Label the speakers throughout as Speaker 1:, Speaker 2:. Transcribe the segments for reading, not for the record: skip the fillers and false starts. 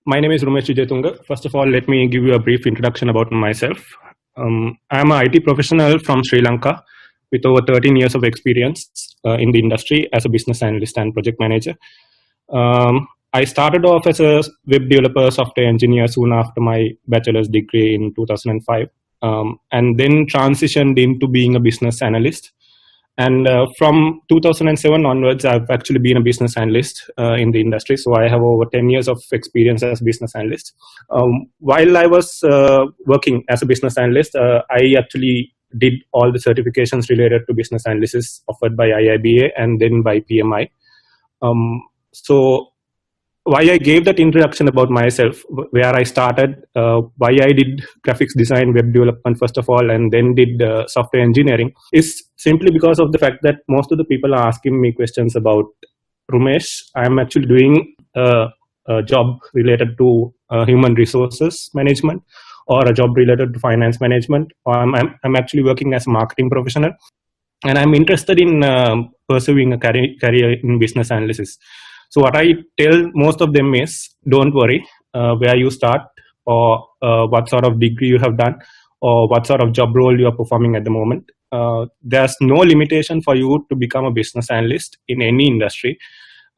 Speaker 1: My name is Rumesh Wijetunge. First of all, let me give you a brief introduction about myself. I'm an IT professional from Sri Lanka with over 13 years of experience in the industry as a business analyst and project manager. I started off as a web developer, software engineer soon after my bachelor's degree in 2005, and then transitioned into being a business analyst. And from 2007 onwards, I've actually been a business analyst in the industry. So I have over 10 years of experience as business analyst. While I was working as a business analyst, I actually did all the certifications related to business analysis offered by IIBA and then by PMI. So why I gave that introduction about myself, where I started, why I did graphics design, web development first of all, and then did software engineering, is simply because of the fact that most of the people are asking me questions about, Rumesh, I'm actually doing a job related to human resources management, or a job related to finance management, or I'm actually working as a marketing professional, and I'm interested in pursuing a career in business analysis. So what I tell most of them is, don't worry where you start, or what sort of degree you have done, or what sort of job role you are performing at the moment. There's no limitation for you to become a business analyst in any industry.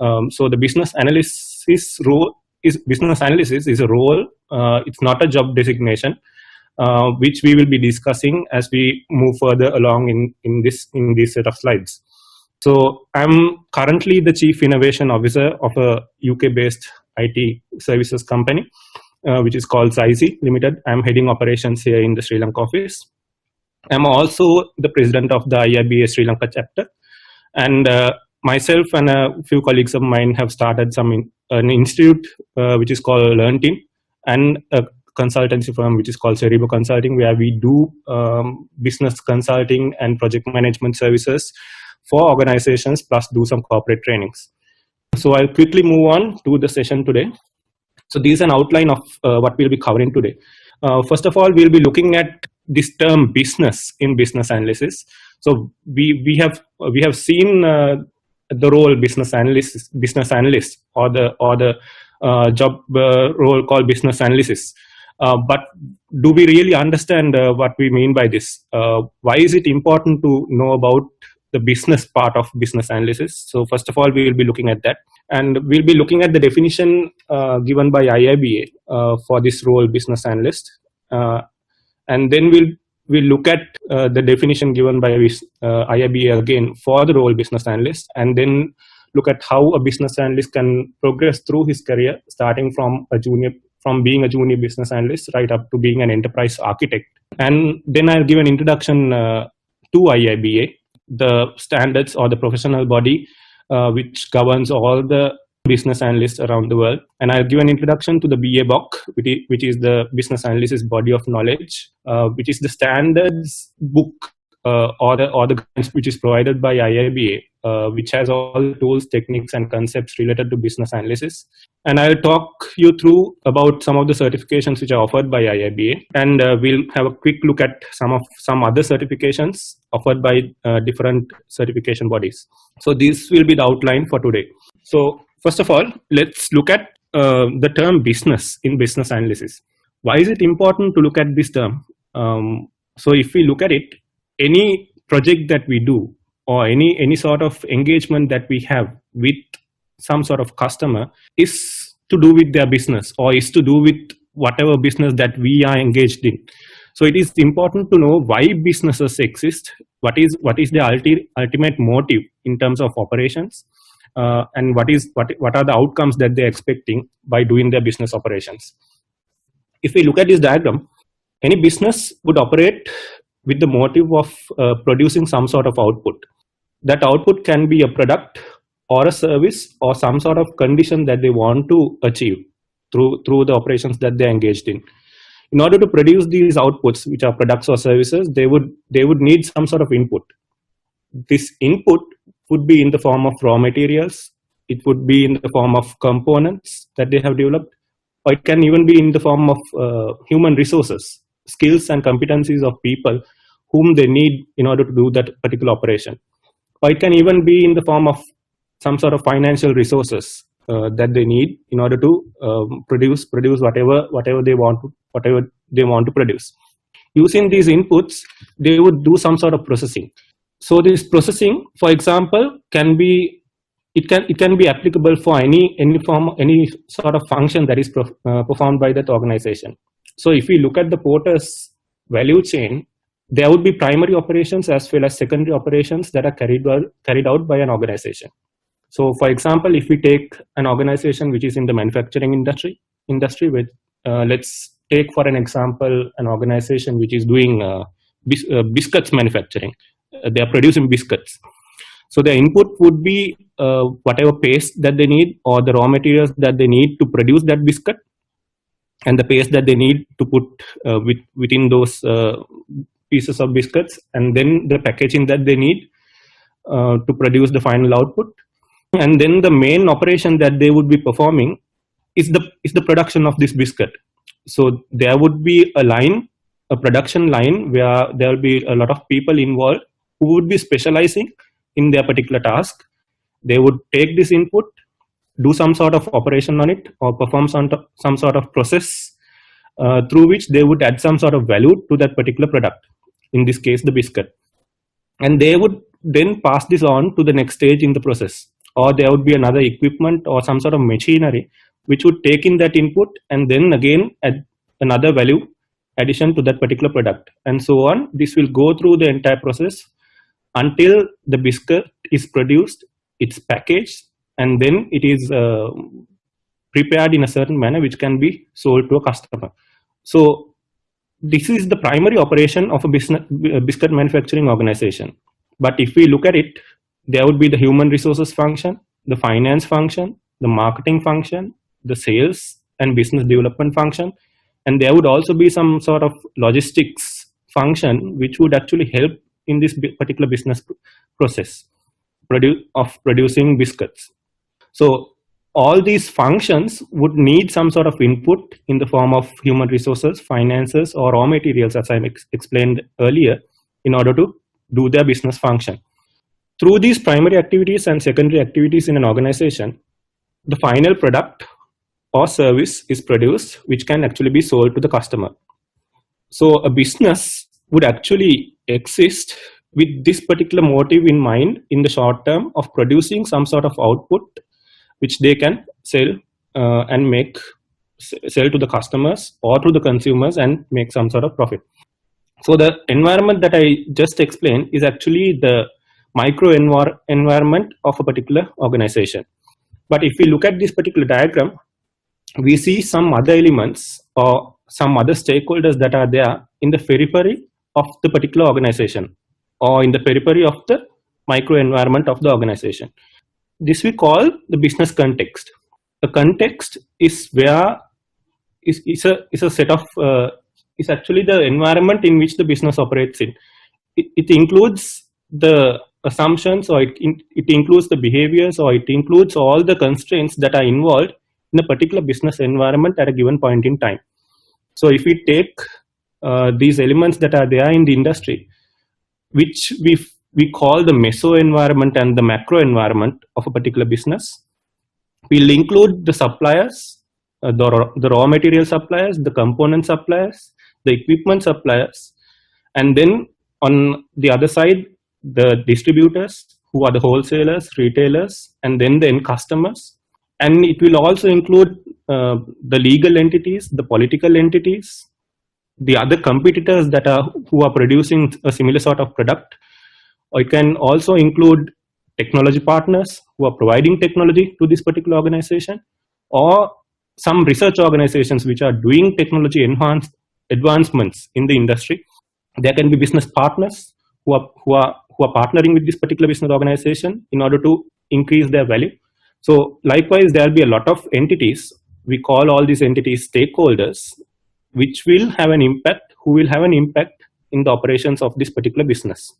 Speaker 1: So the business analysis is a role. It's not a job designation, which we will be discussing as we move further along in this set of slides. So I'm currently the Chief Innovation Officer of a UK-based IT services company, which is called Zaisi Limited. I'm heading operations here in the Sri Lanka office. I'm also the president of the IIBA Sri Lanka chapter. And myself and a few colleagues of mine have started an institute which is called LearnTeam, and a consultancy firm which is called Cerebro Consulting, where we do business consulting and project management services for organizations, plus do some corporate trainings. So I'll quickly move on to the session today. So this is an outline of what we'll be covering today. First of all, we'll be looking at this term business in business analysis. So we have seen the role business analyst, or the job role called business analysis. But do we really understand what we mean by this? Why is it important to know about the business part of business analysis? So first of all, we will be looking at that, and we'll be looking at the definition given by IIBA for this role, business analyst, and then we'll look at the definition given by IIBA again for the role business analyst, and then look at how a business analyst can progress through his career, starting from being a junior business analyst right up to being an enterprise architect. And then I'll give an introduction to IIBA, the standards or the professional body which governs all the business analysts around the world. And I'll give an introduction to the BABOK, which is the business analysis body of knowledge, which is the standards book or the guidance which is provided by IIBA, which has all the tools, techniques, and concepts related to business analysis. And I'll talk you through about some of the certifications which are offered by IIBA, and we'll have a quick look at some other certifications offered by different certification bodies. So this will be the outline for today. So first of all, let's look at the term business in business analysis. Why is it important to look at this term? So if we look at it, any project that we do, or any sort of engagement that we have with some sort of customer, is to do with their business, or is to do with whatever business that we are engaged in. So it is important to know why businesses exist, what is the ultimate motive in terms of operations, and what are the outcomes that they're expecting by doing their business operations. If we look at this diagram, any business would operate with the motive of producing some sort of output. That output can be a product or a service or some sort of condition that they want to achieve through the operations that they're engaged in. In order to produce these outputs, which are products or services, they would need some sort of input. This input would be in the form of raw materials, it would be in the form of components that they have developed, or it can even be in the form of human resources, skills and competencies of people whom they need in order to do that particular operation. Or it can even be in the form of some sort of financial resources, that they need in order to produce whatever they want to produce. Using these inputs, they would do some sort of processing. So this processing, for example, can be applicable for any sort of function that is performed by that organization. So if we look at the Porter's value chain, there would be primary operations as well as secondary operations that are carried out by an organization. So for example, if we take an organization which is in the manufacturing industry with, let's take for an example, an organization which is doing biscuits manufacturing. They are producing biscuits. So the input would be whatever paste that they need or the raw materials that they need to produce that biscuit, and the paste that they need to put within those pieces of biscuits, and then the packaging that they need to produce the final output. And then the main operation that they would be performing is the production of this biscuit. So there would be a production line where there will be a lot of people involved who would be specializing in their particular task. They would take this input, do some sort of operation on it, or perform some sort of process through which they would add some sort of value to that particular product, in this case the biscuit. And they would then pass this on to the next stage in the process. Or there would be another equipment or some sort of machinery which would take in that input and then again add another value addition to that particular product, and so on. This will go through the entire process until the biscuit is produced, it's packaged, and then it is prepared in a certain manner which can be sold to a customer. So this is the primary operation of a biscuit manufacturing organization. But if we look at it, there would be the human resources function, the finance function, the marketing function, the sales and business development function, and there would also be some sort of logistics function which would actually help in this particular business process of producing biscuits. So all these functions would need some sort of input in the form of human resources, finances, or raw materials, as I explained earlier, in order to do their business function. Through these primary activities and secondary activities in an organization, the final product or service is produced, which can actually be sold to the customer. So a business would actually exist with this particular motive in mind in the short term of producing some sort of output which they can sell and sell to the customers or to the consumers and make some sort of profit. So the environment that I just explained is actually the micro environment of a particular organization. But if we look at this particular diagram, we see some other elements or some other stakeholders that are there in the periphery of the particular organization or in the periphery of the micro environment of the organization. This we call the business context. The context is where is a set of is actually the environment in which the business operates in. It includes the assumptions, or it includes the behaviors, or it includes all the constraints that are involved in a particular business environment at a given point in time. So if we take these elements that are there in the industry, which we call the meso environment and the macro environment of a particular business, we'll include the suppliers, the raw material suppliers, the component suppliers, the equipment suppliers, and then on the other side, the distributors, who are the wholesalers, retailers, and then the end customers. And it will also include the legal entities, the political entities, the other competitors who are producing a similar sort of product. Or it can also include technology partners who are providing technology to this particular organization, or some research organizations which are doing technology advancements in the industry. There can be business partners who are partnering with this particular business organization in order to increase their value. So likewise, there will be a lot of entities. We call all these entities stakeholders, which will have an impact, who will have an impact in the operations of this particular business.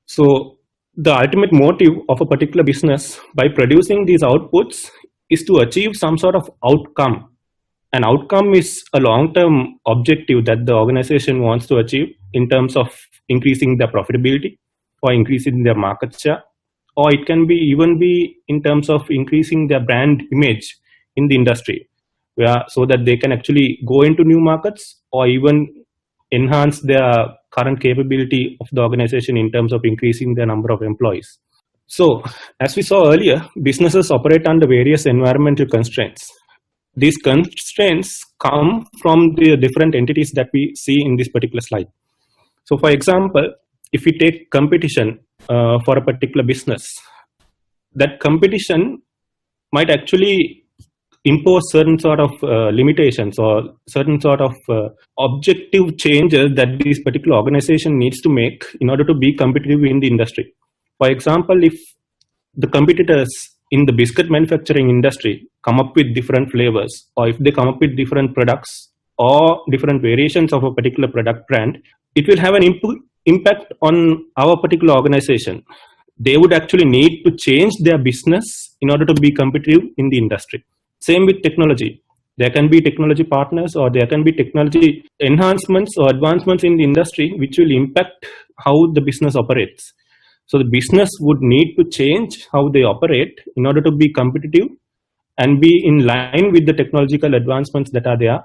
Speaker 1: So the ultimate motive of a particular business by producing these outputs is to achieve some sort of outcome. An outcome is a long-term objective that the organization wants to achieve in terms of increasing their profitability or increasing their market share or it can be even be in terms of increasing their brand image in the industry, so that they can actually go into new markets or even enhance their current capability of the organization in terms of increasing the number of employees. So, as we saw earlier, businesses operate under various environmental constraints. These constraints come from the different entities that we see in this particular slide. So, for example, if we take competition for a particular business, that competition might actually impose certain sort of limitations or certain sort of objective changes that this particular organization needs to make in order to be competitive in the industry. For example, if the competitors in the biscuit manufacturing industry come up with different flavors, or if they come up with different products or different variations of a particular product brand, it will have an impact on our particular organization. They would actually need to change their business in order to be competitive in the industry. Same with technology. There can be technology partners or there can be technology enhancements or advancements in the industry which will impact how the business operates. So the business would need to change how they operate in order to be competitive and be in line with the technological advancements that are there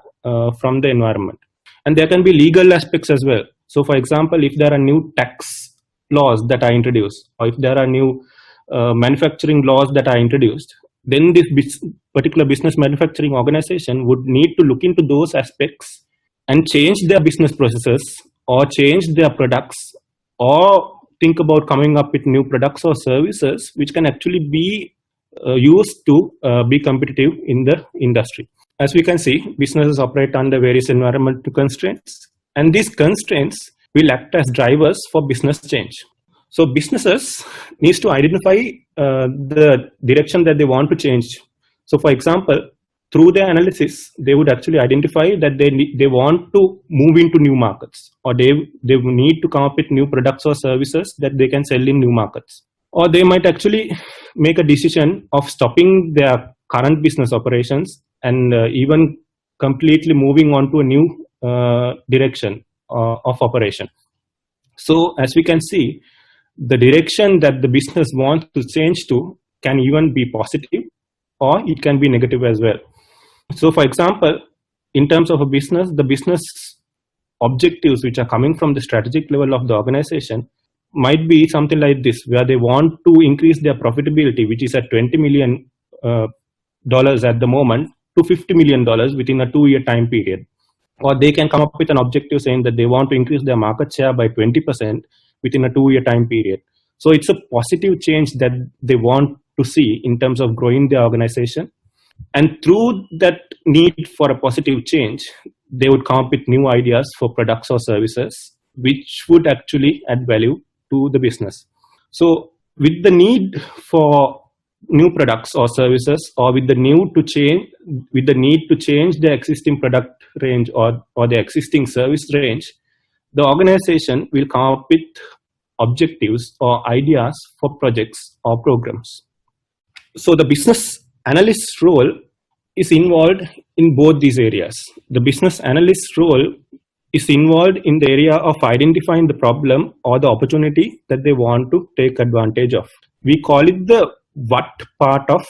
Speaker 1: from the environment. And there can be legal aspects as well. So for example, if there are new tax laws that are introduced, or if there are new manufacturing laws that are introduced, then this particular business manufacturing organization would need to look into those aspects and change their business processes or change their products or think about coming up with new products or services which can actually be used to be competitive in the industry. As we can see, businesses operate under various environmental constraints, and these constraints will act as drivers for business change. So businesses needs to identify the direction that they want to change. So for example, through their analysis, they would actually identify that they want to move into new markets, or they need to come up with new products or services that they can sell in new markets. Or they might actually make a decision of stopping their current business operations and even completely moving on to a new direction of operation. So as we can see, the direction that the business wants to change to can even be positive or it can be negative as well. So for example, in terms of a business, the business objectives which are coming from the strategic level of the organization might be something like this, where they want to increase their profitability, which is at $20 million at the moment, to $50 million within a 2-year time period. Or they can come up with an objective saying that they want to increase their market share by 20% within a 2-year time period. So it's a positive change that they want to see in terms of growing their organization. And through that need for a positive change, they would come up with new ideas for products or services which would actually add value to the business. So with the need for new products or services, or with the need to change the existing product range or the existing service range, the organization will come up with objectives or ideas for projects or programs. So the business analyst's role is involved in both these areas. The business analyst's role is involved in the area of identifying the problem or the opportunity that they want to take advantage of. We call it the what part of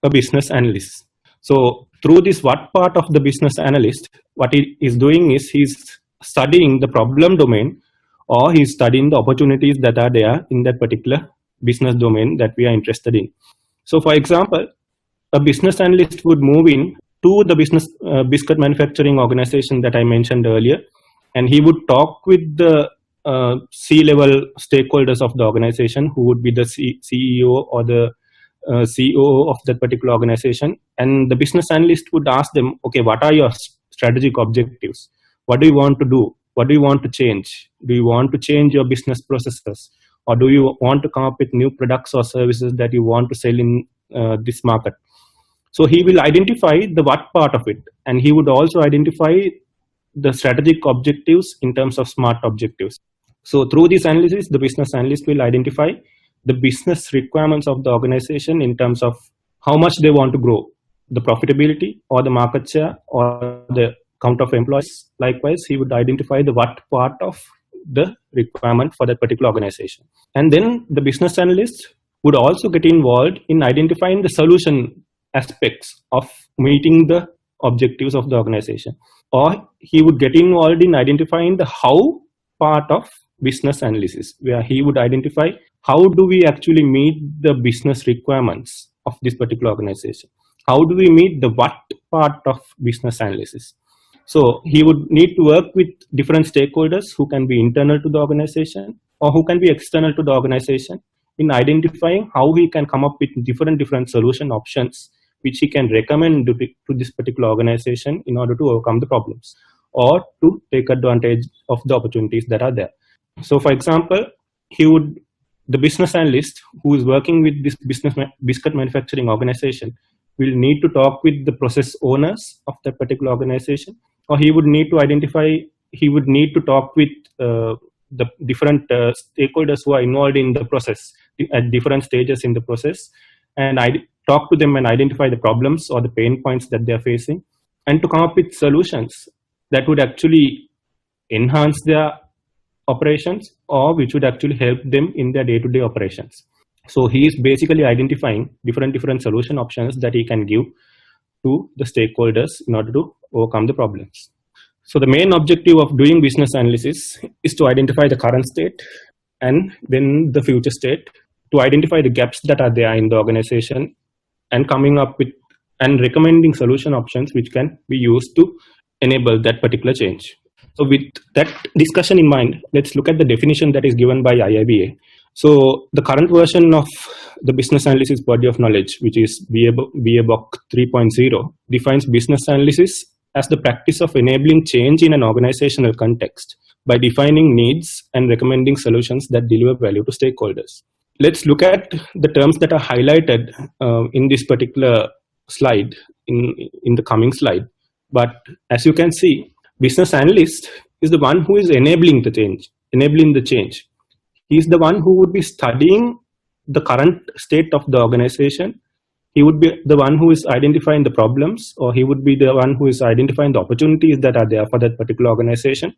Speaker 1: a business analyst. So through this what part of the business analyst, what he is doing is he's studying the problem domain, or he's studying the opportunities that are there in that particular business domain that we are interested in. So for example, a business analyst would move in to the biscuit manufacturing organization that I mentioned earlier, and he would talk with the C-level stakeholders of the organization, who would be the CEO or the COO of that particular organization. And the business analyst would ask them, okay, what are your strategic objectives? What do you want to do? What do you want to change? Do you want to change your business processes? Or do you want to come up with new products or services that you want to sell in this market? So he will identify the what part of it, and he would also identify the strategic objectives in terms of SMART objectives. So through this analysis, the business analyst will identify the business requirements of the organization in terms of how much they want to grow, the profitability or the market share or the count of employees. Likewise, he would identify the what part of the requirement for that particular organization. And then the business analyst would also get involved in identifying the solution aspects of meeting the objectives of the organization, or he would get involved in identifying the how part of business analysis, where he would identify how do we actually meet the business requirements of this particular organization, how do we meet the what part of business analysis. So he would need to work with different stakeholders who can be internal to the organization or who can be external to the organization in identifying how he can come up with different solution options which he can recommend to this particular organization in order to overcome the problems or to take advantage of the opportunities that are there. So for example, the business analyst who is working with this biscuit manufacturing organization will need to talk with the process owners of that particular organization, or he would need to talk with the different stakeholders who are involved in the process at different stages in the process, and talk to them and identify the problems or the pain points that they are facing, and to come up with solutions that would actually enhance their operations or which would actually help them in their day-to-day operations. So he is basically identifying different solution options that he can give to the stakeholders in order to overcome the problems. So the main objective of doing business analysis is to identify the current state and then the future state, to identify the gaps that are there in the organization and coming up with and recommending solution options which can be used to enable that particular change. So with that discussion in mind, let's look at the definition that is given by IIBA. So the current version of the business analysis body of knowledge, which is BABOK 3.0, defines business analysis as the practice of enabling change in an organizational context by defining needs and recommending solutions that deliver value to stakeholders. Let's look at the terms that are highlighted in this particular slide, in the coming slide. But as you can see, business analyst is the one who is enabling the change. He is the one who would be studying the current state of the organization. He would be the one who is identifying the problems, or he would be the one who is identifying the opportunities that are there for that particular organization.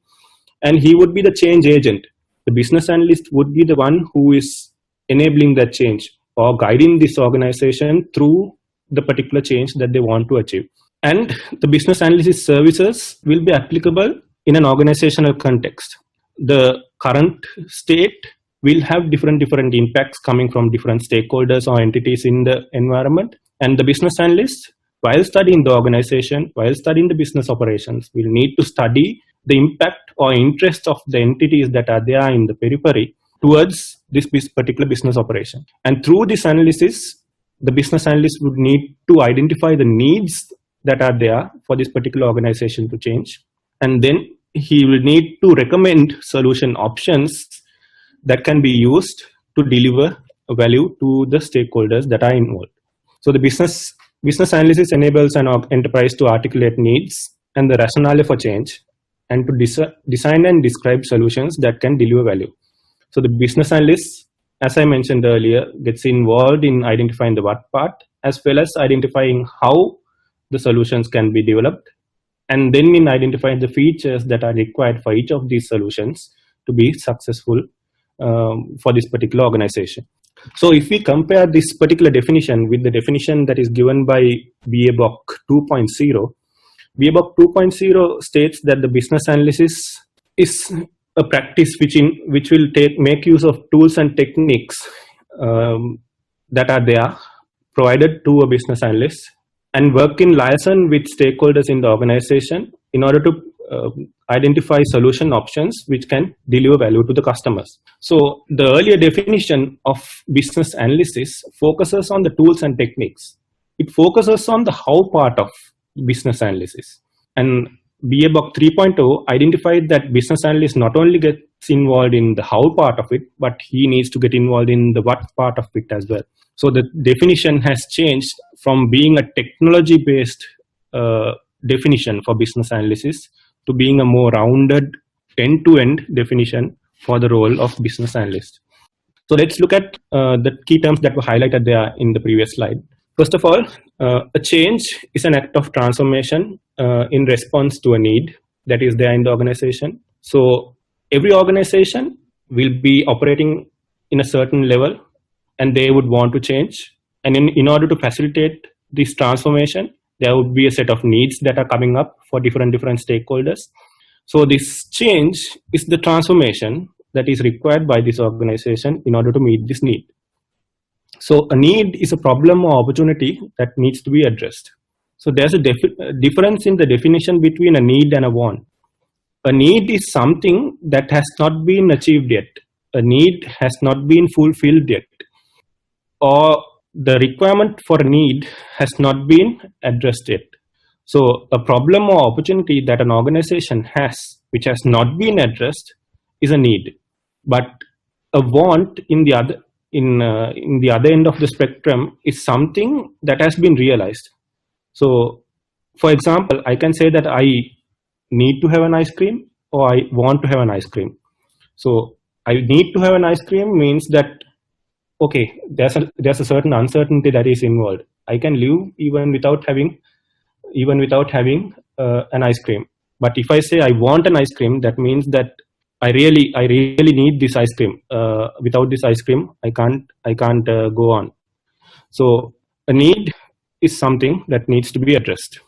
Speaker 1: And he would be the change agent. The business analyst would be the one who is enabling that change or guiding this organization through the particular change that they want to achieve. And the business analysis services will be applicable in an organizational context. The current state will have different impacts coming from different stakeholders or entities in the environment. And the business analyst, while studying the organization, while studying the business operations, will need to study the impact or interest of the entities that are there in the periphery towards this particular business operation. And through this analysis, the business analyst would need to identify the needs that are there for this particular organization to change. And then he will need to recommend solution options that can be used to deliver value to the stakeholders that are involved. So the business analysis enables an enterprise to articulate needs and the rationale for change, and to design and describe solutions that can deliver value. So the business analyst, as I mentioned earlier, gets involved in identifying the what part, as well as identifying how the solutions can be developed, and then in identifying the features that are required for each of these solutions to be successful for this particular organization. So if we compare this particular definition with the definition that is given by BABOK 2.0, BABOK 2.0 states that the business analysis is a practice which will make use of tools and techniques that are there provided to a business analyst, and work in liaison with stakeholders in the organization in order to identify solution options which can deliver value to the customers. So the earlier definition of business analysis focuses on the tools and techniques. It focuses on the how part of business analysis. And BABOK 3.0 identified that business analyst not only gets involved in the how part of it, but he needs to get involved in the what part of it as well. So the definition has changed from being a technology-based definition for business analysis to being a more rounded end-to-end definition for the role of business analyst. So let's look at the key terms that were highlighted there in the previous slide. First of all, a change is an act of transformation in response to a need that is there in the organization. So every organization will be operating in a certain level, and they would want to change. And in order to facilitate this transformation, there would be a set of needs that are coming up for different stakeholders. So this change is the transformation that is required by this organization in order to meet this need. So a need is a problem or opportunity that needs to be addressed. So there's a difference in the definition between a need and a want. A need is something that has not been achieved yet. A need has not been fulfilled yet, or the requirement for a need has not been addressed yet. So a problem or opportunity that an organization has, which has not been addressed, is a need. But a want in the other end of the spectrum is something that has been realized. So, for example, I can say that I need to have an ice cream, or I want to have an ice cream. So I need to have an ice cream means that, okay, there's a certain uncertainty that is involved. I can live even without having an ice cream. But if I say I want an ice cream, that means that I really need this ice cream. Without this ice cream, I can't go on. So a need is something that needs to be addressed.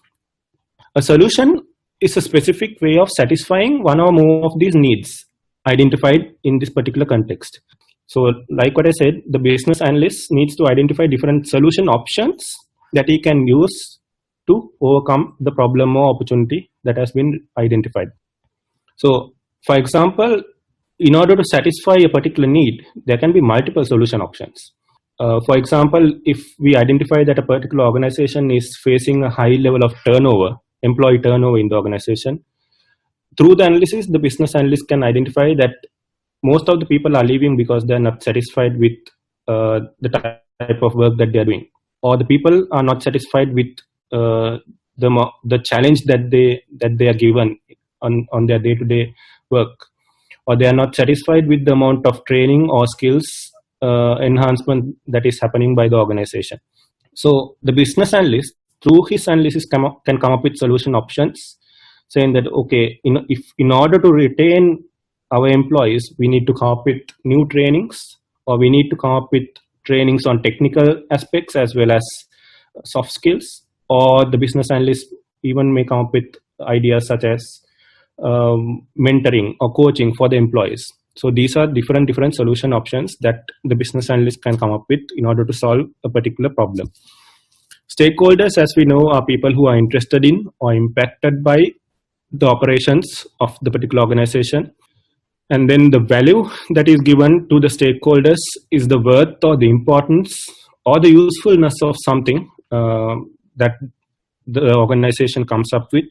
Speaker 1: A solution is a specific way of satisfying one or more of these needs identified in this particular context. So like what I said, the business analyst needs to identify different solution options that he can use to overcome the problem or opportunity that has been identified. So for example, in order to satisfy a particular need, there can be multiple solution options. For example, if we identify that a particular organization is facing a high level of employee turnover in the organization, through the analysis, the business analyst can identify that most of the people are leaving because they are not satisfied with the type of work that they are doing, or the people are not satisfied with the challenge that they are given on their day-to-day work, or they are not satisfied with the amount of training or skills enhancement that is happening by the organization. So the business analyst, through his analysis, can come up with solution options, saying that, okay, if in order to retain our employees, we need to come up with new trainings, or we need to come up with trainings on technical aspects as well as soft skills, or the business analyst even may come up with ideas such as mentoring or coaching for the employees. So these are different solution options that the business analyst can come up with in order to solve a particular problem. Stakeholders, as we know, are people who are interested in or impacted by the operations of the particular organization. And then the value that is given to the stakeholders is the worth or the importance or the usefulness of something that the organization comes up with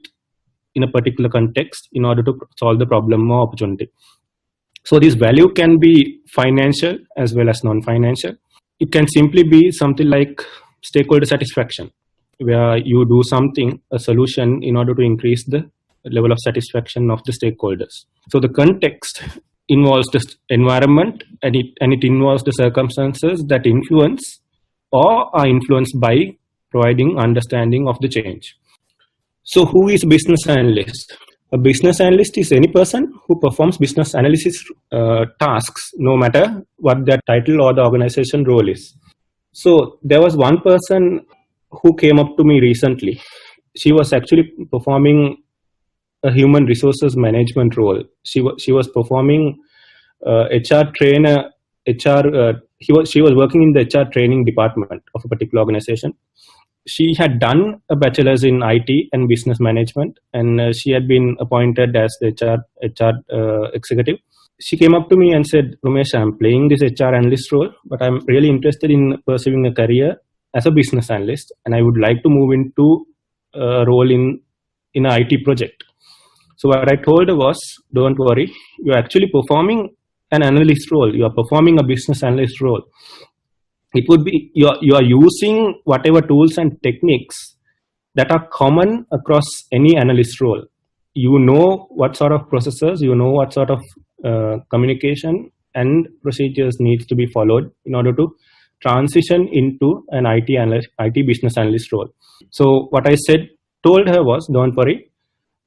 Speaker 1: in a particular context in order to solve the problem or opportunity. So this value can be financial as well as non-financial. It can simply be something like stakeholder satisfaction, where you do something, a solution, in order to increase the level of satisfaction of the stakeholders. So the context involves the environment, and it involves the circumstances that influence or are influenced by providing understanding of the change. So who is a business analyst? A business analyst is any person who performs business analysis tasks, no matter what their title or the organization role is. So there was one person who came up to me recently. She was actually performing a human resources management role. She was performing HR trainer. She was working in the HR training department of a particular organization. She had done a bachelor's in IT and business management, and she had been appointed as the HR executive. She came up to me and said, Rumesh, I'm playing this HR analyst role, but I'm really interested in pursuing a career as a business analyst, and I would like to move into a role in an IT project. So what I told her was, don't worry, you're actually performing an analyst role. You are performing a business analyst role. It would be, you are using whatever tools and techniques that are common across any analyst role. You know what sort of processes, you know what sort of communication and procedures needs to be followed in order to transition into an IT business analyst role. So what I told her was, don't worry,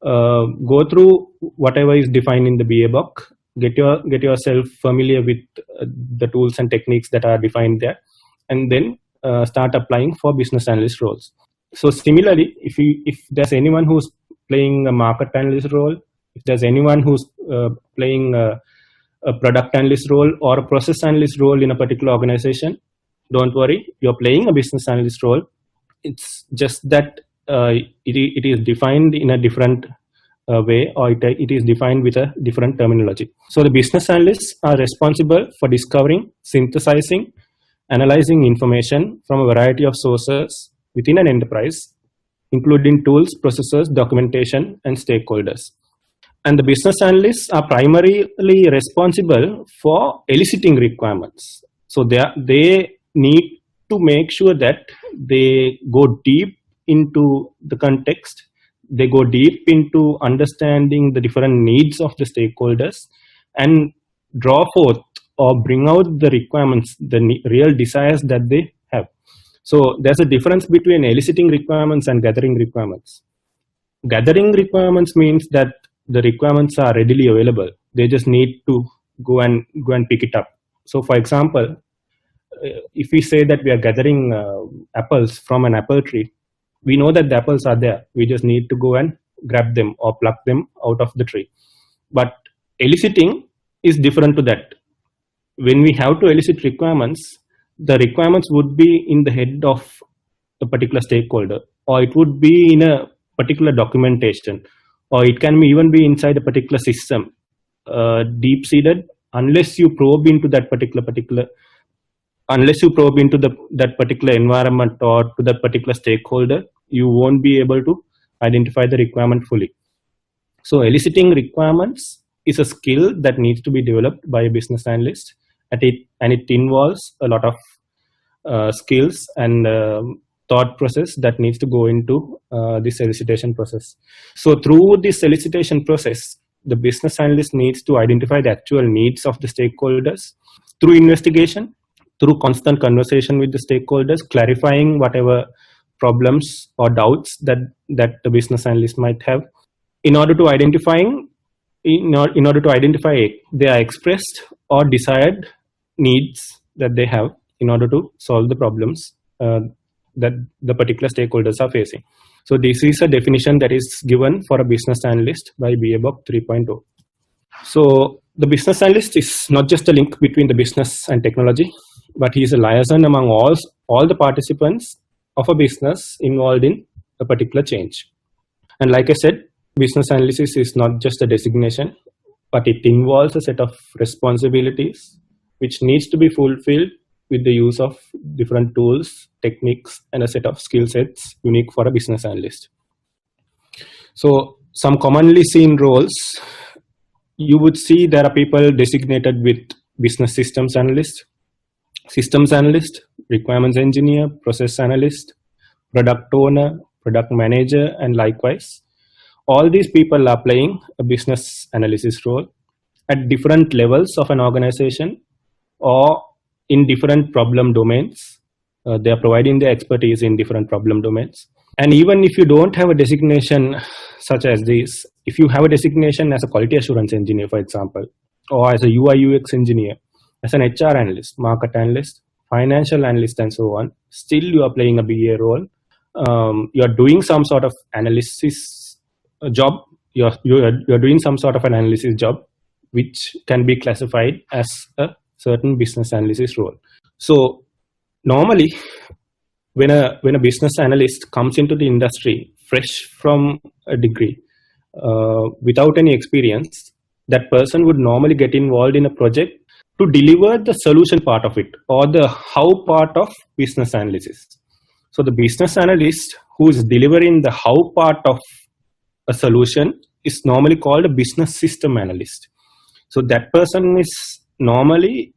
Speaker 1: go through whatever is defined in the BABOK, get yourself familiar with the tools and techniques that are defined there, and then start applying for business analyst roles. So similarly, if there's anyone who's playing a market analyst role, if there's anyone who's playing a product analyst role or a process analyst role in a particular organization, don't worry, you're playing a business analyst role. It's just that it is defined in a different way, or it is defined with a different terminology. So the business analysts are responsible for discovering, synthesizing, analyzing information from a variety of sources within an enterprise, including tools, processes, documentation, and stakeholders. And the business analysts are primarily responsible for eliciting requirements. So they need to make sure that they go deep into the context, they go deep into understanding the different needs of the stakeholders, and draw forth or bring out the requirements, the real desires that they have. So there's a difference between eliciting requirements and gathering requirements. Gathering requirements means that the requirements are readily available. They just need to go and pick it up. So for example, if we say that we are gathering apples from an apple tree, we know that the apples are there. We just need to go and grab them or pluck them out of the tree. But eliciting is different to that. When we have to elicit requirements, the requirements would be in the head of a particular stakeholder, or it would be in a particular documentation, or it can even be inside a particular system, deep-seated. Unless you probe into that particular that particular environment or to that particular stakeholder, you won't be able to identify the requirement fully. So eliciting requirements is a skill that needs to be developed by a business analyst, and it involves a lot of skills and thought process that needs to go into this elicitation process. So through this elicitation process, the business analyst needs to identify the actual needs of the stakeholders through investigation, through constant conversation with the stakeholders, clarifying whatever problems or doubts that the business analyst might have, in order to identify their expressed or desired needs that they have in order to solve the problems that the particular stakeholders are facing. So this is a definition that is given for a business analyst by BABOK 3.0. So the business analyst is not just a link between the business and technology, but he is a liaison among all the participants of a business involved in a particular change. And like I said, business analysis is not just a designation, but it involves a set of responsibilities which needs to be fulfilled with the use of different tools, techniques, and a set of skill sets unique for a business analyst. So some commonly seen roles, you would see there are people designated with business systems analyst, requirements engineer, process analyst, product owner, product manager, and likewise. All these people are playing a business analysis role at different levels of an organization or in different problem domains. They are providing their expertise in different problem domains. And even if you don't have a designation such as this, if you have a designation as a quality assurance engineer, for example, or as a UI UX engineer, as an HR analyst, market analyst, financial analyst, and so on, still you are playing a BA role. You are doing some sort of analysis job. You're doing some sort of an analysis job, which can be classified as a certain business analysis role. So normally, when a business analyst comes into the industry fresh from a degree, without any experience, that person would normally get involved in a project to deliver the solution part of it, or the how part of business analysis. So the business analyst who is delivering the how part of a solution is normally called a business system analyst. So that person is normally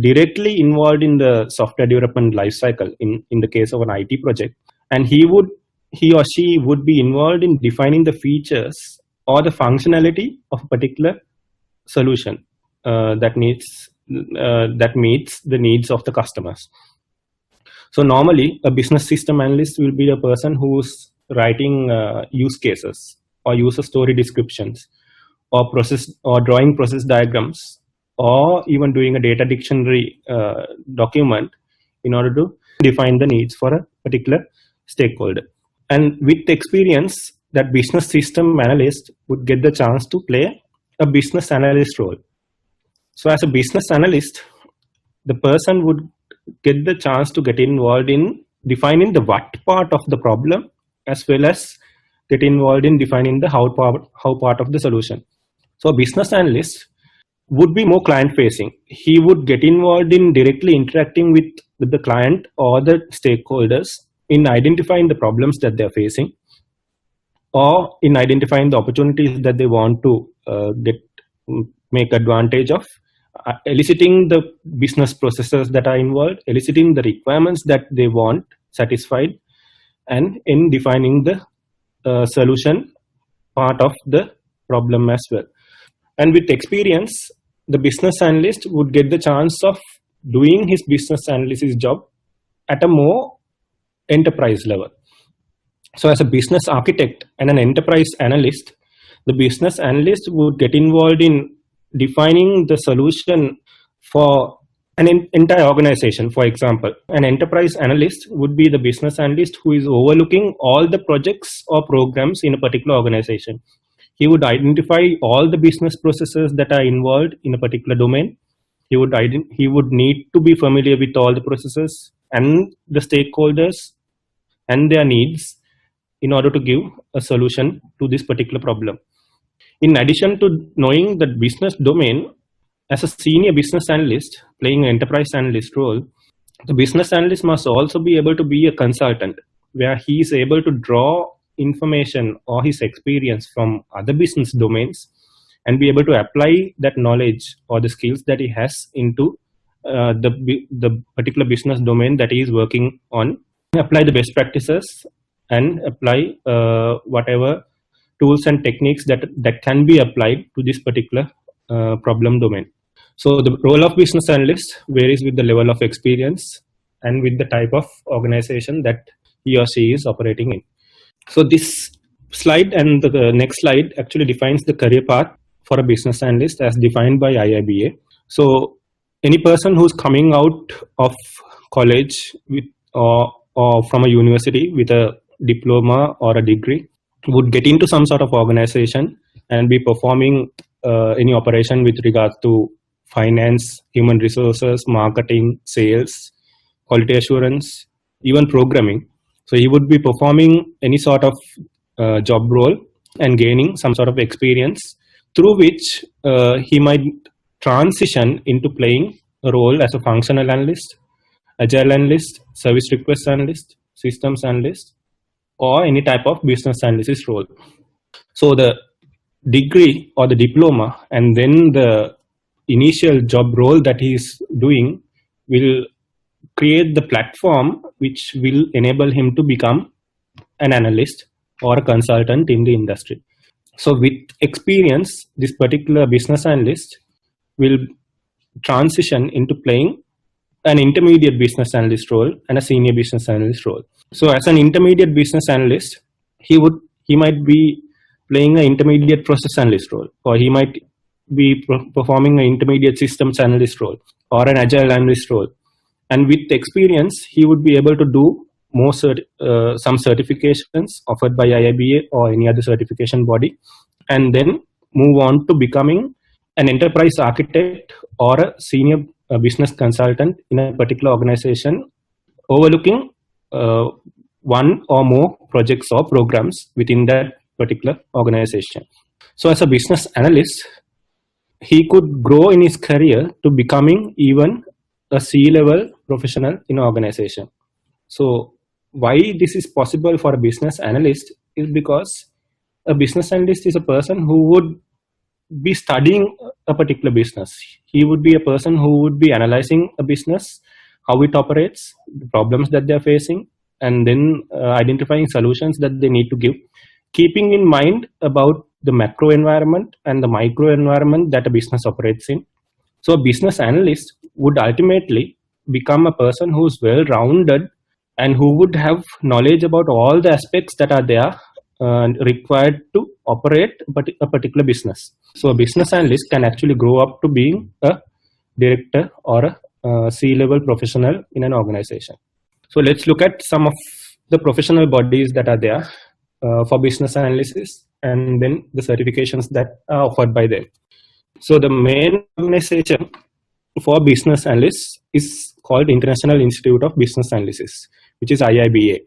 Speaker 1: directly involved in the software development lifecycle in the case of an IT project, and he or she would be involved in defining the features or the functionality of a particular solution that meets the needs of the customers. So normally a business system analyst will be a person who's writing use cases or user story descriptions, or drawing process diagrams, or even doing a data dictionary document in order to define the needs for a particular stakeholder. And with experience, that business system analyst would get the chance to play a business analyst role. So as a business analyst, the person would get the chance to get involved in defining the what part of the problem, as well as get involved in defining the how part of the solution. So a business analyst would be more client facing. He would get involved in directly interacting with the client or the stakeholders in identifying the problems that they're facing, or in identifying the opportunities that they want to make advantage of, eliciting the business processes that are involved, eliciting the requirements that they want satisfied, and in defining the solution part of the problem as well. And with experience, the business analyst would get the chance of doing his business analysis job at a more enterprise level. So as a business architect and an enterprise analyst, the business analyst would get involved in defining the solution for an entire organization. For example, an enterprise analyst would be the business analyst who is overlooking all the projects or programs in a particular organization. He would identify all the business processes that are involved in a particular domain. He would need to be familiar with all the processes and the stakeholders and their needs in order to give a solution to this particular problem. In addition to knowing the business domain, as a senior business analyst playing an enterprise analyst role, the business analyst must also be able to be a consultant, where he is able to draw information or his experience from other business domains and be able to apply that knowledge or the skills that he has into the particular business domain that he is working on, apply the best practices, and apply whatever tools and techniques that can be applied to this particular problem domain. So the role of business analyst varies with the level of experience and with the type of organization that he or she is operating in. So this slide and the next slide actually defines the career path for a business analyst as defined by IIBA. So any person who's coming out of college with or from a university with a diploma or a degree would get into some sort of organization and be performing any operation with regards to finance, human resources, marketing, sales, quality assurance, even programming. So he would be performing any sort of job role and gaining some sort of experience through which he might transition into playing a role as a functional analyst, agile analyst, service request analyst, systems analyst, or any type of business analysis role. So the degree or the diploma and then the initial job role that he is doing will create the platform which will enable him to become an analyst or a consultant in the industry. So with experience, this particular business analyst will transition into playing an intermediate business analyst role and a senior business analyst role. So as an intermediate business analyst, he might be playing an intermediate process analyst role, or he might be performing an intermediate systems analyst role or an agile analyst role. And with experience, he would be able to do more some certifications offered by IIBA or any other certification body, and then move on to becoming an enterprise architect or a senior business consultant in a particular organization, overlooking one or more projects or programs within that particular organization. So as a business analyst, he could grow in his career to becoming even a C-level professional in an organization. So why this is possible for a business analyst is because a business analyst is a person who would be studying a particular business. He would be a person who would be analyzing a business, how it operates, the problems that they're facing, and then identifying solutions that they need to give, keeping in mind about the macro environment and the micro environment that a business operates in. So a business analyst would ultimately become a person who's well-rounded and who would have knowledge about all the aspects that are there required to operate a particular business. So a business analyst can actually grow up to being a director or a C-level professional in an organization. So let's look at some of the professional bodies that are there for business analysis, and then the certifications that are offered by them. So the main organization for business analysts is called International Institute of Business Analysis, which is IIBA.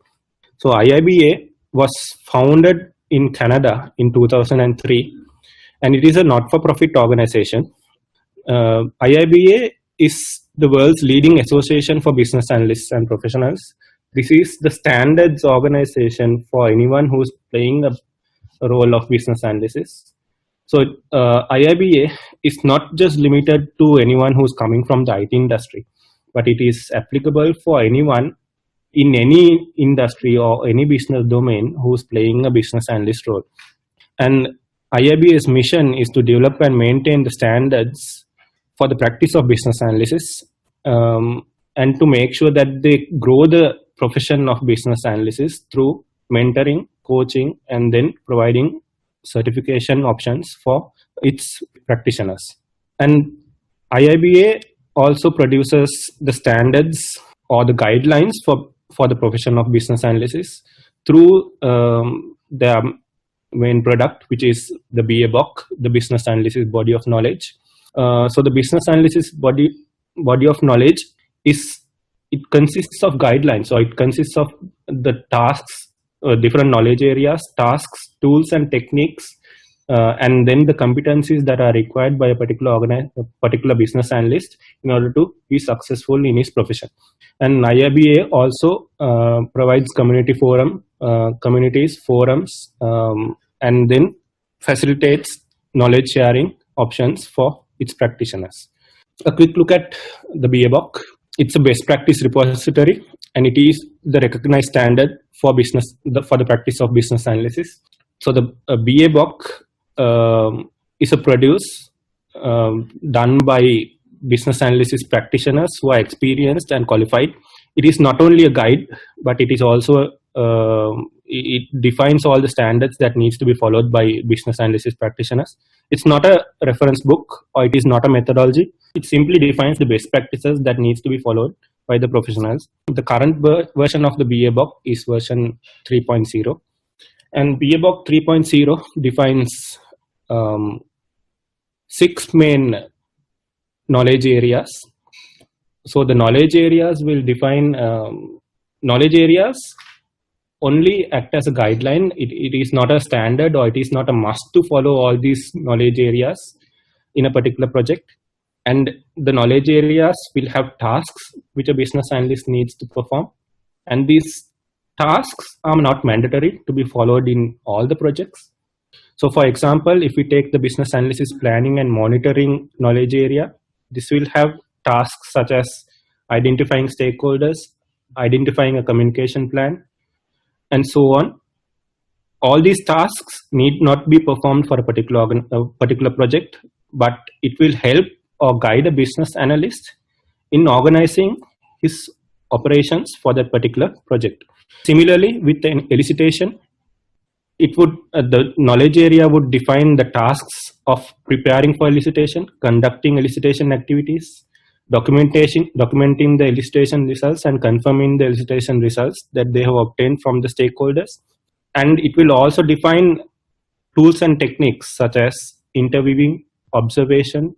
Speaker 1: So IIBA was founded in Canada in 2003, and it is a not-for-profit organization. IIBA is the world's leading association for business analysts and professionals. This is the standards organization for anyone who's playing a role of business analysis. So IIBA is not just limited to anyone who's coming from the IT industry, but it is applicable for anyone in any industry or any business domain who's playing a business analyst role. And IIBA's mission is to develop and maintain the standards for the practice of business analysis, and to make sure that they grow the profession of business analysis through mentoring, coaching, and then providing certification options for its practitioners. And IIBA also produces the standards or the guidelines for the profession of business analysis through their main product, which is the BABOK, the Business Analysis Body of Knowledge. So the Business Analysis Body of Knowledge it consists of guidelines, so it consists of the tasks, different knowledge areas, tasks, tools, and techniques, and then the competencies that are required by a particular business analyst in order to be successful in his profession. And IIBA also provides communities, forums, and then facilitates knowledge sharing options for its practitioners. A quick look at the BABOK. It's a best practice repository, and it is the recognized standard for the practice of business analysis. So the BABOK is a produce done by business analysis practitioners who are experienced and qualified. It is not only a guide, but it is also it defines all the standards that needs to be followed by business analysis practitioners. It's not a reference book, or it is not a methodology. It simply defines the best practices that needs to be followed by the professionals. The current version of the BABOK is version 3.0. And BABOK 3.0 defines 6 main knowledge areas. So the knowledge areas will define knowledge areas only act as a guideline. It is not a standard, or it is not a must to follow all these knowledge areas in a particular project. And the knowledge areas will have tasks which a business analyst needs to perform. And these tasks are not mandatory to be followed in all the projects. So for example, if we take the business analysis planning and monitoring knowledge area, this will have tasks such as identifying stakeholders, identifying a communication plan, and so on. All these tasks need not be performed for a particular project, but it will help or guide a business analyst in organizing his operations for that particular project. Similarly, with an elicitation, it would the knowledge area would define the tasks of preparing for elicitation, conducting elicitation activities, documenting the elicitation results, and confirming the elicitation results that they have obtained from the stakeholders. And it will also define tools and techniques such as interviewing, observation,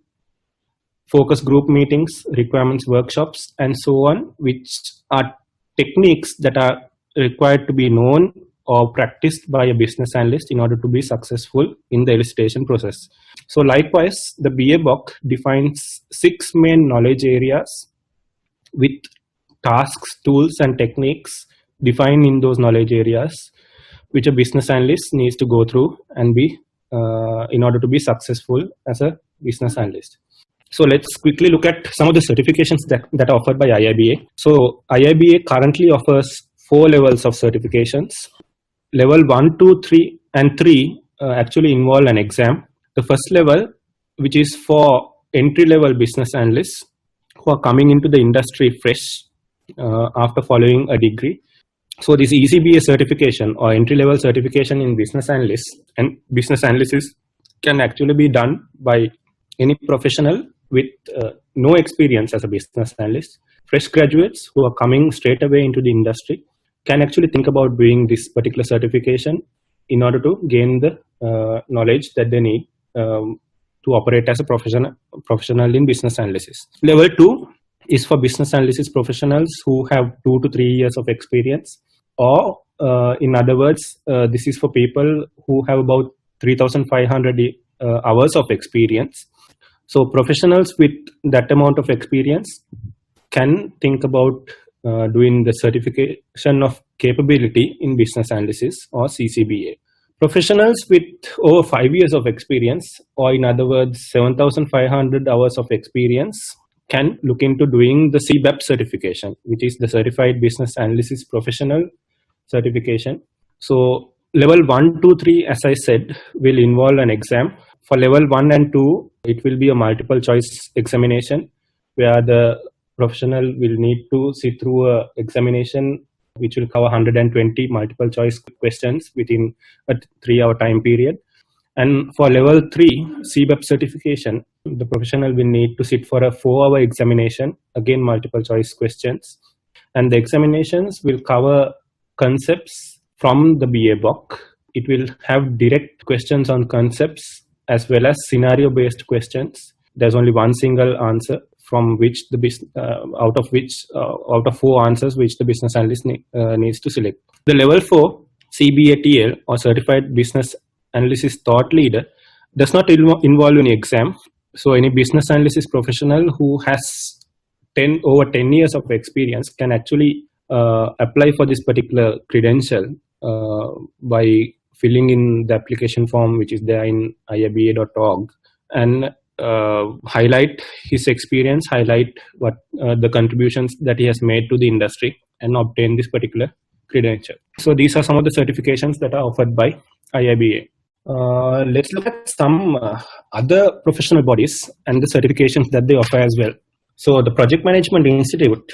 Speaker 1: focus group meetings, requirements workshops, and so on, which are techniques that are required to be known or practiced by a business analyst in order to be successful in the elicitation process. So likewise, the BABOK defines 6 main knowledge areas with tasks, tools, and techniques defined in those knowledge areas, which a business analyst needs to go through and be in order to be successful as a business analyst. So let's quickly look at some of the certifications that are offered by IIBA. So IIBA currently offers 4 levels of certifications. Level 1, 2, 3, and 3 actually involve an exam. The first level, which is for entry-level business analysts who are coming into the industry fresh after following a degree. So this ECBA certification or entry-level certification in business analyst and business analysis can actually be done by any professional with no experience as a business analyst. Fresh graduates who are coming straight away into the industry can actually think about doing this particular certification in order to gain the knowledge that they need to operate as a professional in business analysis. Level 2 is for business analysis professionals who have 2 to 3 years of experience, or in other words, this is for people who have about 3,500 hours of experience. So professionals with that amount of experience can think about doing the certification of capability in business analysis or CCBA. Professionals with over 5 years of experience, or in other words, 7,500 hours of experience, can look into doing the CBAP certification, which is the Certified Business Analysis Professional certification. So level 1, 2, 3, as I said, will involve an exam. For level 1 and 2, it will be a multiple choice examination where the professional will need to sit through a examination which will cover 120 multiple choice questions within a 3-hour time period. And for level 3 CBAP certification, the professional will need to sit for a 4-hour examination, again multiple choice questions. And the examinations will cover concepts from the BABOK. It will have direct questions on concepts as well as scenario-based questions. There's only one single answer from which the out of 4 answers which the business analyst needs to select. The level 4 CBATL or Certified Business Analysis Thought Leader does not involve any exam. So any business analysis professional who has over 10 years of experience can actually apply for this particular credential by filling in the application form which is there in IIBA.org and highlight his experience, highlight what the contributions that he has made to the industry, and obtain this particular credential. So these are some of the certifications that are offered by IIBA. Let's look at some other professional bodies and the certifications that they offer as well. So the Project Management Institute,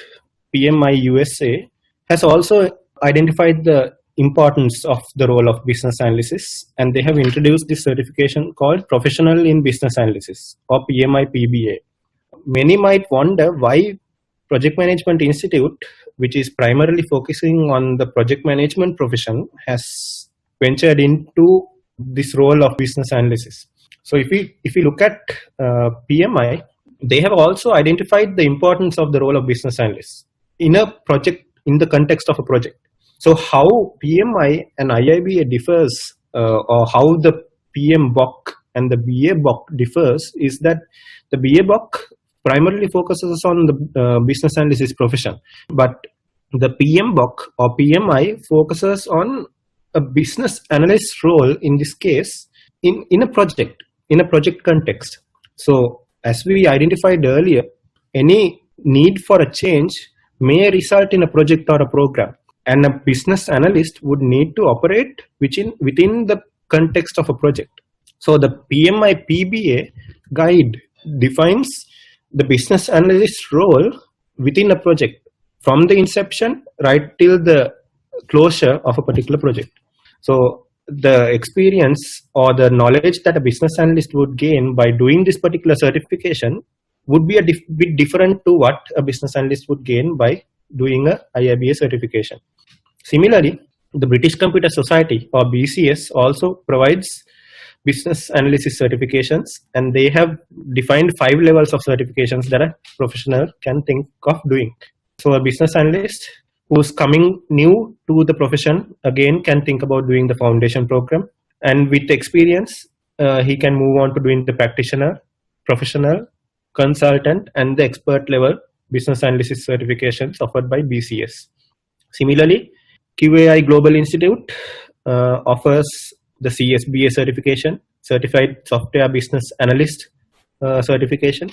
Speaker 1: PMI USA, has also identified the importance of the role of business analysis, and they have introduced this certification called Professional in Business Analysis, or PMI PBA. Many might wonder why Project Management Institute, which is primarily focusing on the project management profession, has ventured into this role of business analysis. So if we look at PMI, they have also identified the importance of the role of business analysts in a project, in the context of a project. So how PMI and IIBA differs, or how the PMBOK and the BABOK differs, is that the BABOK primarily focuses on the business analysis profession, but the PMBOK or PMI focuses on a business analyst role, in this case, in a project context. So as we identified earlier, any need for a change may result in a project or a program, and a business analyst would need to operate within the context of a project. So the PMI PBA guide defines the business analyst role within a project from the inception right till the closure of a particular project. So the experience or the knowledge that a business analyst would gain by doing this particular certification would be a bit different to what a business analyst would gain by doing a IIBA certification. Similarly, the British Computer Society, or BCS, also provides business analysis certifications, and they have defined 5 levels of certifications that a professional can think of doing. So a business analyst who's coming new to the profession, again, can think about doing the foundation program, and with experience, he can move on to doing the practitioner, professional, consultant, and the expert level business analysis certifications offered by BCS. Similarly, QAI Global Institute offers the CSBA certification, Certified Software Business Analyst certification.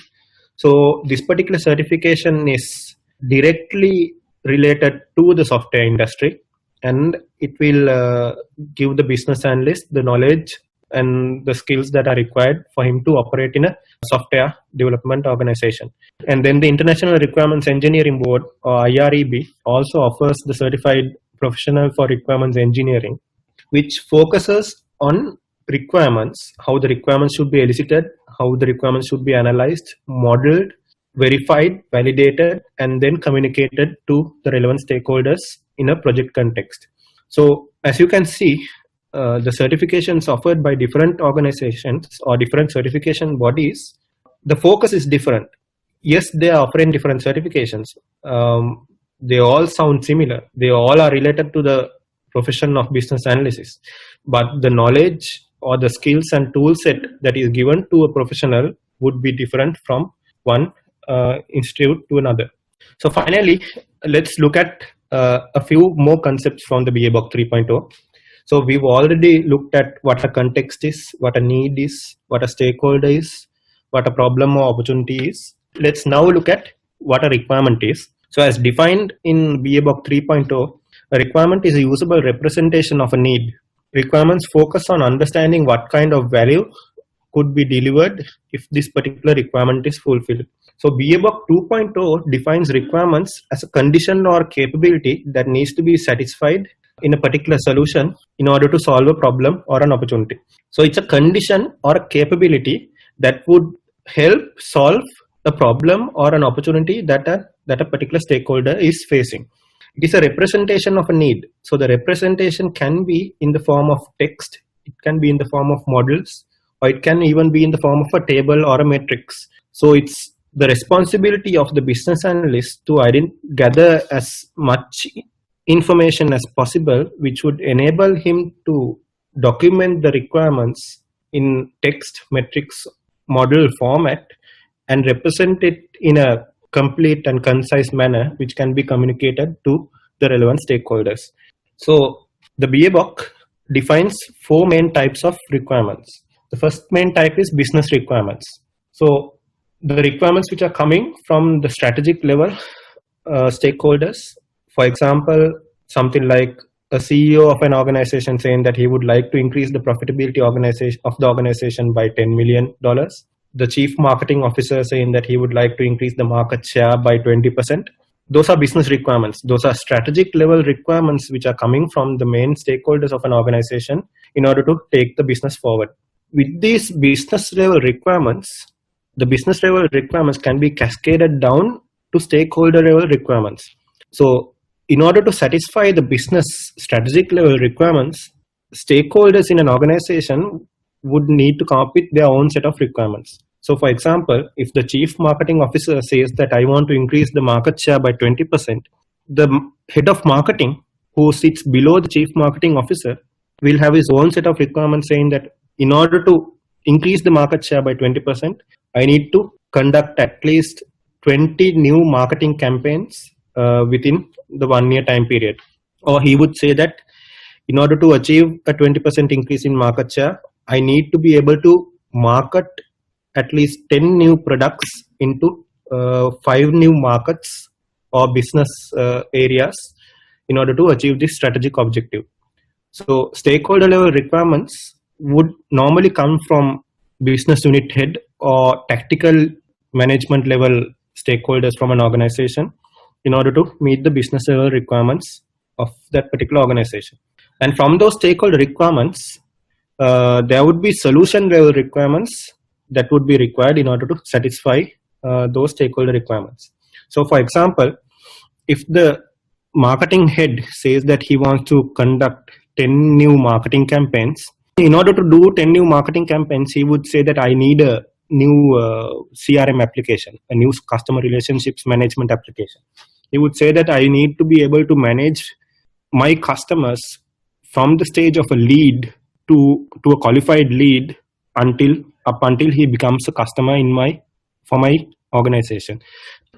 Speaker 1: So this particular certification is directly related to the software industry, and it will give the business analyst the knowledge and the skills that are required for him to operate in a software development organization. And then the International Requirements Engineering Board, or IREB, also offers the Certified professional for requirements engineering, which focuses on requirements, how the requirements should be elicited, how the requirements should be analyzed, modeled, verified, validated, and then communicated to the relevant stakeholders in a project context. So as you can see, the certifications offered by different organizations or different certification bodies, the focus is different. Yes, they are offering different certifications. They all sound similar. They all are related to the profession of business analysis, but the knowledge or the skills and tool set that is given to a professional would be different from one institute to another. So finally, let's look at a few more concepts from the BABOK 3.0. So we've already looked at what a context is, what a need is, what a stakeholder is, what a problem or opportunity is. Let's now look at what a requirement is. So as defined in BABOK 3.0, a requirement is a usable representation of a need. Requirements focus on understanding what kind of value could be delivered if this particular requirement is fulfilled. So BABOK 2.0 defines requirements as a condition or capability that needs to be satisfied in a particular solution in order to solve a problem or an opportunity. So it's a condition or a capability that would help solve a problem or an opportunity that a particular stakeholder is facing. It is a representation of a need. So the representation can be in the form of text, it can be in the form of models, or it can even be in the form of a table or a matrix. So it's the responsibility of the business analyst to gather as much information as possible, which would enable him to document the requirements in text, matrix, model format and represent it in a complete and concise manner, which can be communicated to the relevant stakeholders. So the BABOK defines four main types of requirements. The first main type is business requirements. So the requirements which are coming from the strategic level stakeholders, for example, something like a CEO of an organization saying that he would like to increase the profitability of the organization by $10 million. The chief marketing officer saying that he would like to increase the market share by 20%. Those are business requirements. Those are strategic level requirements which are coming from the main stakeholders of an organization in order to take the business forward. With these business level requirements, the business level requirements can be cascaded down to stakeholder level requirements. So in order to satisfy the business strategic level requirements, stakeholders in an organization would need to come up with their own set of requirements. So for example, if the chief marketing officer says that I want to increase the market share by 20%, the head of marketing who sits below the chief marketing officer will have his own set of requirements saying that in order to increase the market share by 20%, I need to conduct at least 20 new marketing campaigns within the 1 year time period. Or he would say that in order to achieve a 20% increase in market share, I need to be able to market at least 10 new products into 5 new markets or business areas in order to achieve this strategic objective. So stakeholder level requirements would normally come from business unit head or tactical management level stakeholders from an organization in order to meet the business level requirements of that particular organization. And from those stakeholder requirements, there would be solution level requirements that would be required in order to satisfy those stakeholder requirements. So for example, if the marketing head says that he wants to conduct 10 new marketing campaigns, in order to do 10 new marketing campaigns, he would say that I need a new CRM application, a new customer relationships management application. He would say that I need to be able to manage my customers from the stage of a lead to a qualified lead until he becomes a customer for my organization.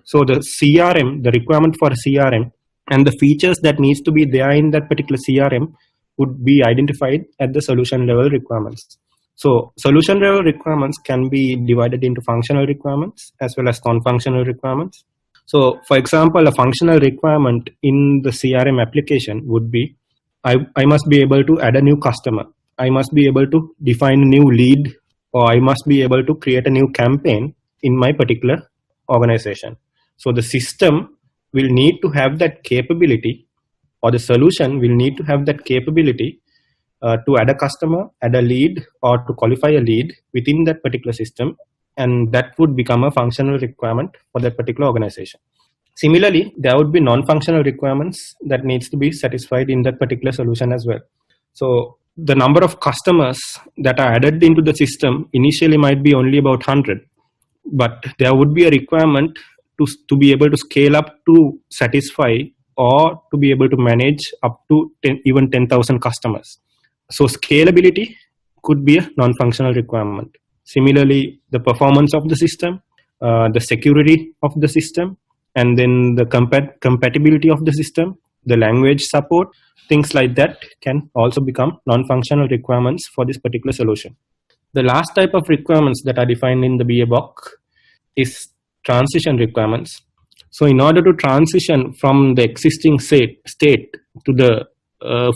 Speaker 1: So the CRM, the requirement for a CRM and the features that needs to be there in that particular CRM would be identified at the solution level requirements. So solution level requirements can be divided into functional requirements as well as non-functional requirements. So for example, a functional requirement in the CRM application would be, I must be able to add a new customer. I must be able to define a new lead, or I must be able to create a new campaign in my particular organization. So the system will need to have that capability or the solution will need to have that capability to add a customer, add a lead, or to qualify a lead within that particular system, and that would become a functional requirement for that particular organization. Similarly, there would be non-functional requirements that needs to be satisfied in that particular solution as well. So the number of customers that are added into the system initially might be only about 100, but there would be a requirement to be able to scale up to satisfy or to be able to manage up to even 10,000 customers. So scalability could be a non-functional requirement. Similarly, the performance of the system, the security of the system, and then the compatibility of the system, the language support, things like that can also become non-functional requirements for this particular solution. The last type of requirements that are defined in the BABOK is transition requirements. So in order to transition from the existing state to the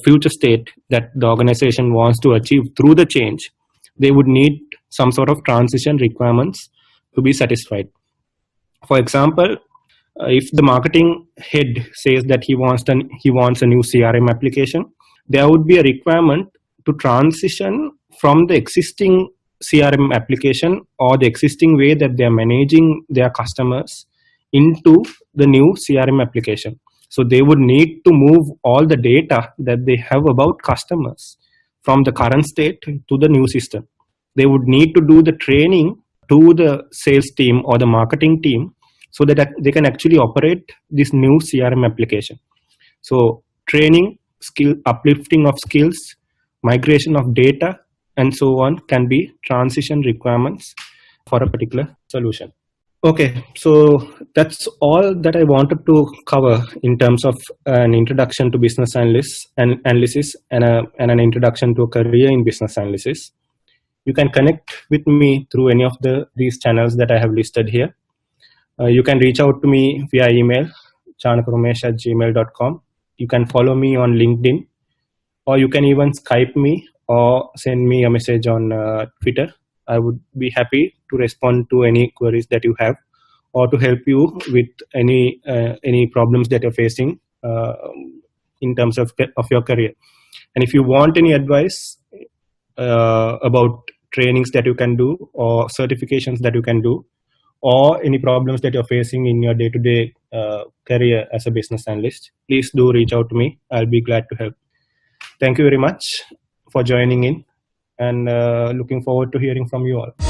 Speaker 1: future state that the organization wants to achieve through the change, they would need some sort of transition requirements to be satisfied. For example, if the marketing head says that he wants a new CRM application, there would be a requirement to transition from the existing CRM application or the existing way that they are managing their customers into the new CRM application. So they would need to move all the data that they have about customers from the current state to the new system. They would need to do the training to the sales team or the marketing team so that they can actually operate this new CRM application. So training, skill, uplifting of skills, migration of data, and so on can be transition requirements for a particular solution. Okay, so that's all that I wanted to cover in terms of an introduction to business analysis and an introduction to a career in business analysis. You can connect with me through any of these channels that I have listed here. You can reach out to me via email, chanakarumesh@gmail.com. You can follow me on LinkedIn, or you can even Skype me or send me a message on Twitter. I would be happy to respond to any queries that you have, or to help you with any problems that you're facing in terms of your career. And if you want any advice about trainings that you can do, or certifications that you can do, or any problems that you're facing in your day-to-day career as a business analyst, please do reach out to me. I'll be glad to help. Thank you very much for joining in, and looking forward to hearing from you all.